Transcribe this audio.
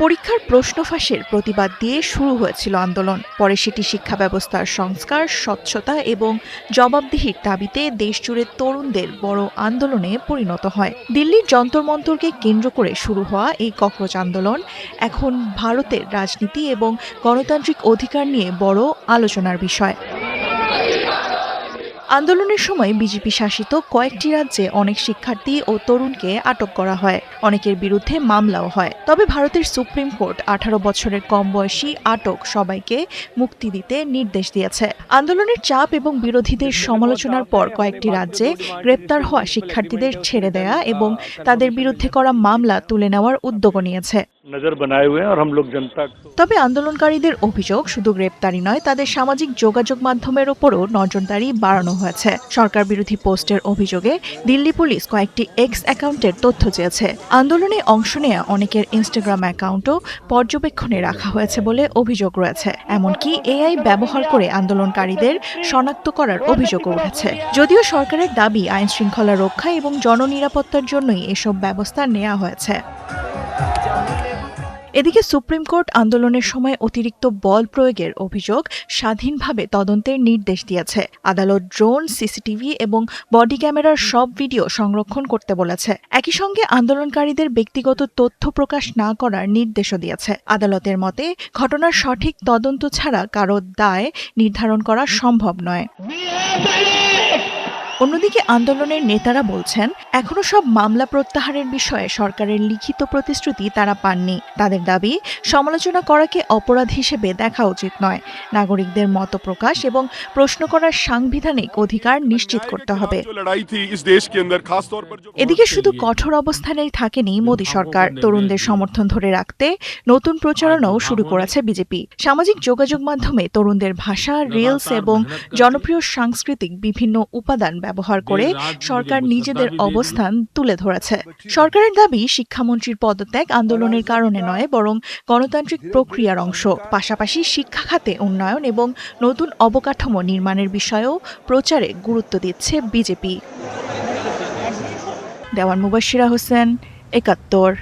পরীক্ষার প্রশ্ন ফাঁসের প্রতিবাদ দিয়ে শুরু হয়েছিল আন্দোলন। পরে সেটি শিক্ষা ব্যবস্থার সংস্কার, স্বচ্ছতা এবং জবাবদিহির দাবিতে দেশজুড়ে তরুণদের বড় আন্দোলনে পরিণত হয়। দিল্লির যন্তর মন্তরকে কেন্দ্র করে শুরু হওয়া এই ককরোচ আন্দোলন এখন ভারতের রাজনীতি এবং গণতান্ত্রিক অধিকার নিয়ে বড় আলোচনার বিষয়। আন্দোলনের সময় বিজেপি শাসিত কয়েকটি রাজ্যে অনেক শিক্ষার্থী ও তরুণকে আটক করা হয়, অনেকের বিরুদ্ধে মামলাও হয়। তবে ভারতের সুপ্রিম কোর্ট 18 বছরের কম বয়সী আটক সবাইকে মুক্তি দিতে নির্দেশ দিয়েছে। আন্দোলনের চাপ এবং বিরোধীদের সমালোচনার পর কয়েকটি রাজ্যে গ্রেপ্তার হওয়া শিক্ষার্থীদের ছেড়ে দেয়া এবং তাদের বিরুদ্ধে করা মামলা তুলে নেওয়ার উদ্যোগ নিয়েছে। তবে আন্দোলনকারীদের অভিযোগ, শুধু গ্রেপ্তারি নয়, তাদের সামাজিক যোগাযোগ মাধ্যমের ওপরও নজরদারি বাড়ানো হয়েছে। সরকার বিরোধী পোস্টের অভিযোগে দিল্লি পুলিশ কয়েকটি এক্স অ্যাকাউন্টের তথ্য চেয়েছে। আন্দোলনে অংশ নেয়া অনেকের ইনস্টাগ্রাম অ্যাকাউন্টও পর্যবেক্ষণে রাখা হয়েছে বলে অভিযোগ রয়েছে। এমনকি এআই ব্যবহার করে আন্দোলনকারীদের শনাক্ত করার অভিযোগও উঠেছে। যদিও সরকারের দাবি, আইন শৃঙ্খলা রক্ষা এবং জননিরাপত্তার জন্যই এসব ব্যবস্থা নেওয়া হয়েছে। এদিকে সুপ্রিম কোর্ট আন্দোলনের সময় অতিরিক্ত বল প্রয়োগের অভিযোগ স্বাধীনভাবে তদন্তের নির্দেশ দিয়েছে। আদালত ড্রোন, সিসিটিভি এবং বডি ক্যামেরার সব ভিডিও সংরক্ষণ করতে বলেছে। একই সঙ্গে আন্দোলনকারীদের ব্যক্তিগত তথ্য প্রকাশ না করার নির্দেশও দিয়েছে। আদালতের মতে, ঘটনার সঠিক তদন্ত ছাড়া কারো দায় নির্ধারণ করা সম্ভব নয়। অন্যদিকে আন্দোলনের নেতারা বলছেন, এখনো সব মামলা প্রত্যাহারের বিষয়ে সরকারের লিখিত প্রতিশ্রুতি তারা পাননি। তাদের দাবি, সমালোচনা করাকে অপরাধ হিসেবে দেখা উচিত নয়। নাগরিকদের মত প্রকাশ এবং প্রশ্ন করার সাংবিধানিক অধিকার নিশ্চিত করতে হবে। এদিকে শুধু কঠোর অবস্থানেই থাকেনি মোদী সরকার। তরুণদের সমর্থন ধরে রাখতে নতুন প্রচারণাও শুরু করেছে বিজেপি। সামাজিক যোগাযোগ মাধ্যমে তরুণদের ভাষা, রিলস এবং জনপ্রিয় সাংস্কৃতিক বিভিন্ন উপাদান ব্যবহার করে সরকার নিজেদের অবস্থান তুলে ধরেছে। সরকারের দাবি, শিক্ষামন্ত্রীর পদত্যাগ আন্দোলনের কারণে নয়, বরং গণতান্ত্রিক প্রক্রিয়ার অংশ। পাশাপাশি শিক্ষা খাতে উন্নয়ন এবং নতুন অবকাঠামো নির্মাণের বিষয়েও প্রচারে গুরুত্ব দিচ্ছে বিজেপি। দেওয়ান মুবাশশিরা হোসেন, ৭১।